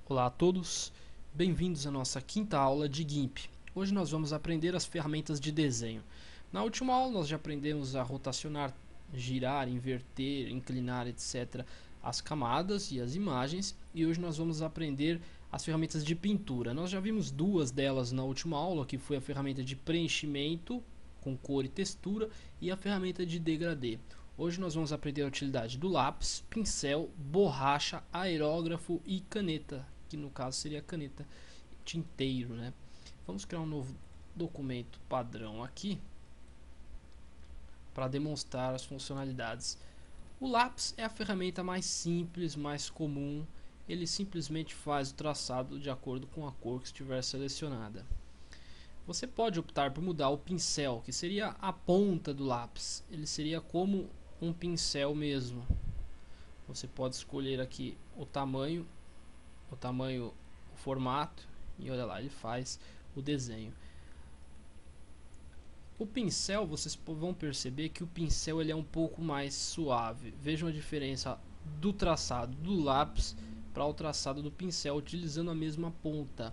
Olá a todos, bem-vindos à nossa quinta aula de GIMP. Hoje nós vamos aprender as ferramentas de desenho. Na última aula nós já aprendemos a rotacionar, girar, inverter, inclinar, etc. as camadas e as imagens, e hoje nós vamos aprender as ferramentas de pintura. Nós já vimos duas delas na última aula, que foi a ferramenta de preenchimento com cor e textura e a ferramenta de degradê. Hoje nós vamos aprender a utilidade do lápis, pincel, borracha, aerógrafo e caneta, que no caso seria a caneta tinteiro, né? Vamos criar um novo documento padrão aqui para demonstrar as funcionalidades. O lápis é a ferramenta mais simples, mais comum. Ele simplesmente faz o traçado de acordo com a cor que estiver selecionada. Você pode optar por mudar o pincel, que seria a ponta do lápis. Ele seria como um pincel mesmo. Você pode escolher aqui o tamanho, o formato, e olha lá, ele faz o desenho. O pincel, vocês vão perceber que o pincel ele é um pouco mais suave. Vejam a diferença do traçado do lápis para o traçado do pincel utilizando a mesma ponta.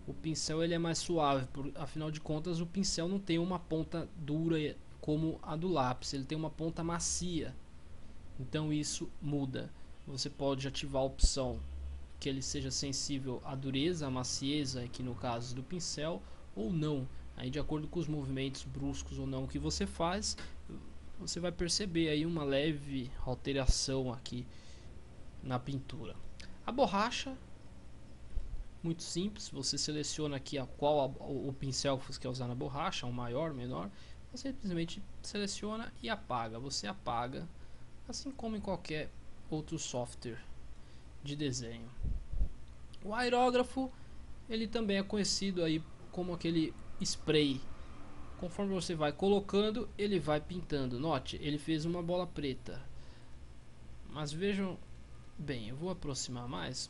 O pincel ele é mais suave, afinal de contas o pincel não tem uma ponta dura como a do lápis, ele tem uma ponta macia. Então isso muda. Você pode ativar a opção que ele seja sensível à dureza, à macieza, aqui no caso do pincel, ou não. Aí de acordo com os movimentos bruscos ou não que você faz, você vai perceber aí uma leve alteração aqui na pintura. A borracha, muito simples, você seleciona aqui o pincel que você quer usar na borracha, um maior, menor, você simplesmente seleciona e apaga. Você apaga, assim como em qualquer outro software de desenho. O aerógrafo, ele também é conhecido aí como aquele spray. Conforme você vai colocando, ele vai pintando. Note, ele fez uma bola preta. Mas vejam bem, eu vou aproximar mais.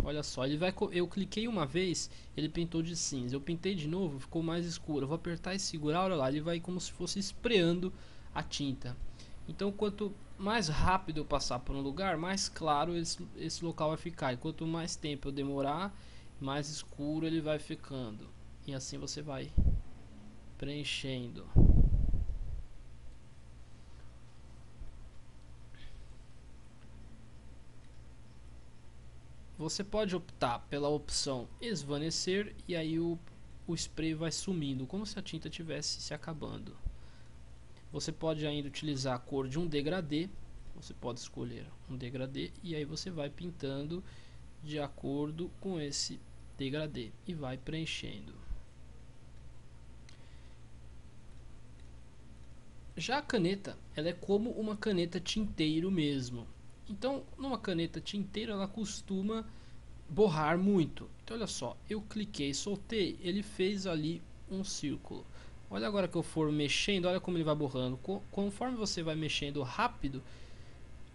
Olha só, eu cliquei uma vez, ele pintou de cinza. Eu pintei de novo, ficou mais escuro. Eu vou apertar e segurar, olha lá, ele vai como se fosse espreando a tinta. Então, quanto mais rápido eu passar por um lugar, mais claro esse local vai ficar. E quanto mais tempo eu demorar, mais escuro ele vai ficando. E assim você vai preenchendo. Você pode optar pela opção esvanecer e aí o spray vai sumindo, como se a tinta tivesse se acabando. Você pode ainda utilizar a cor de um degradê. Você pode escolher um degradê e aí você vai pintando de acordo com esse degradê e vai preenchendo. Já a caneta, ela é como uma caneta tinteiro mesmo. Então, numa caneta tinteiro, ela costuma borrar muito. Então, olha só, eu cliquei, soltei, ele fez ali um círculo. Olha agora que eu for mexendo, olha como ele vai borrando. Conforme você vai mexendo rápido,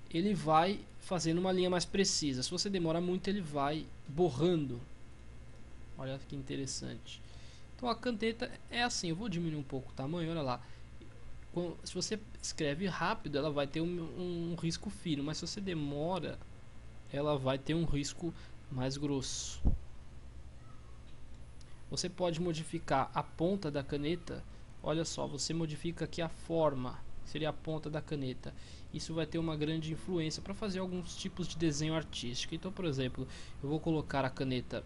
ele vai fazendo uma linha mais precisa. Se você demora muito, ele vai borrando. Olha que interessante. Então a caneta é assim, eu vou diminuir um pouco o tamanho, olha lá. Se você escreve rápido, ela vai ter um risco fino, mas se você demora, ela vai ter um risco mais grosso. Você pode modificar a ponta da caneta. Olha só, você modifica aqui a forma, seria a ponta da caneta. Isso vai ter uma grande influência para fazer alguns tipos de desenho artístico. Então, por exemplo, eu vou colocar a caneta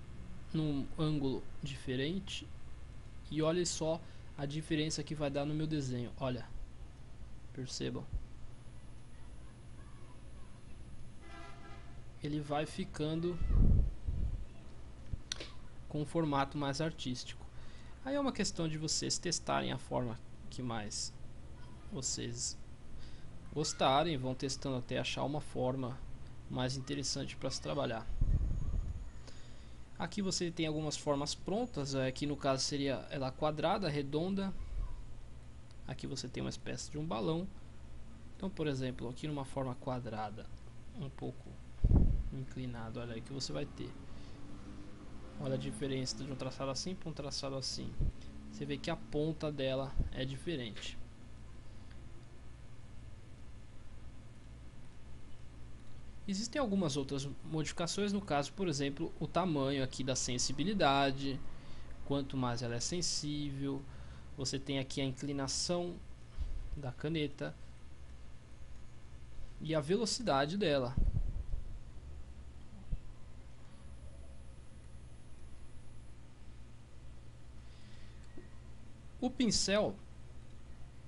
num ângulo diferente e olha só a diferença que vai dar no meu desenho. Olha, percebam. Ele vai ficando com um formato mais artístico. Aí é uma questão de vocês testarem a forma que mais vocês gostarem, vão testando até achar uma forma mais interessante para se trabalhar. Aqui você tem algumas formas prontas, aqui no caso seria ela quadrada, redonda. Aqui você tem uma espécie de um balão. Então, por exemplo, aqui numa forma quadrada, um pouco inclinado, olha aí que você vai ter. Olha a diferença de um traçado assim para um traçado assim. Você vê que a ponta dela é diferente. Existem algumas outras modificações, no caso, por exemplo, o tamanho aqui da sensibilidade. Quanto mais ela é sensível, você tem aqui a inclinação da caneta e a velocidade dela. O pincel,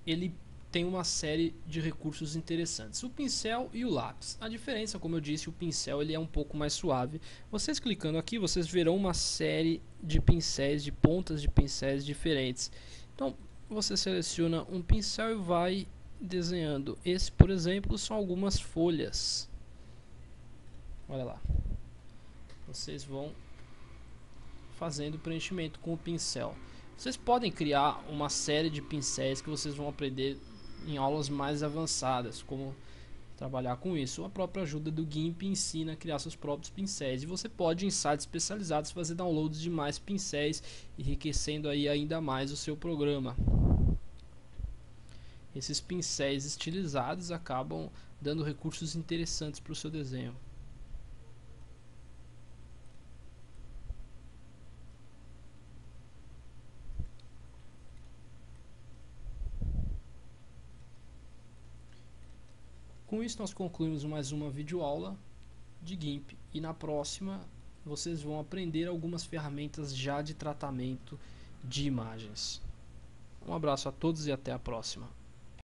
ele tem uma série de recursos interessantes. O pincel e o lápis. A diferença, como eu disse, o pincel ele é um pouco mais suave. Vocês clicando aqui, vocês verão uma série de pincéis, de pontas de pincéis diferentes. Então, você seleciona um pincel e vai desenhando. Esse, por exemplo, são algumas folhas. Olha lá. Vocês vão fazendo preenchimento com o pincel. Vocês podem criar uma série de pincéis que vocês vão aprender em aulas mais avançadas, como trabalhar com isso. A própria ajuda do GIMP ensina a criar seus próprios pincéis, e você pode em sites especializados fazer downloads de mais pincéis, enriquecendo aí ainda mais o seu programa. Esses pincéis estilizados acabam dando recursos interessantes para o seu desenho. Com isso nós concluímos mais uma videoaula de GIMP, e na próxima vocês vão aprender algumas ferramentas já de tratamento de imagens. Um abraço a todos e até a próxima.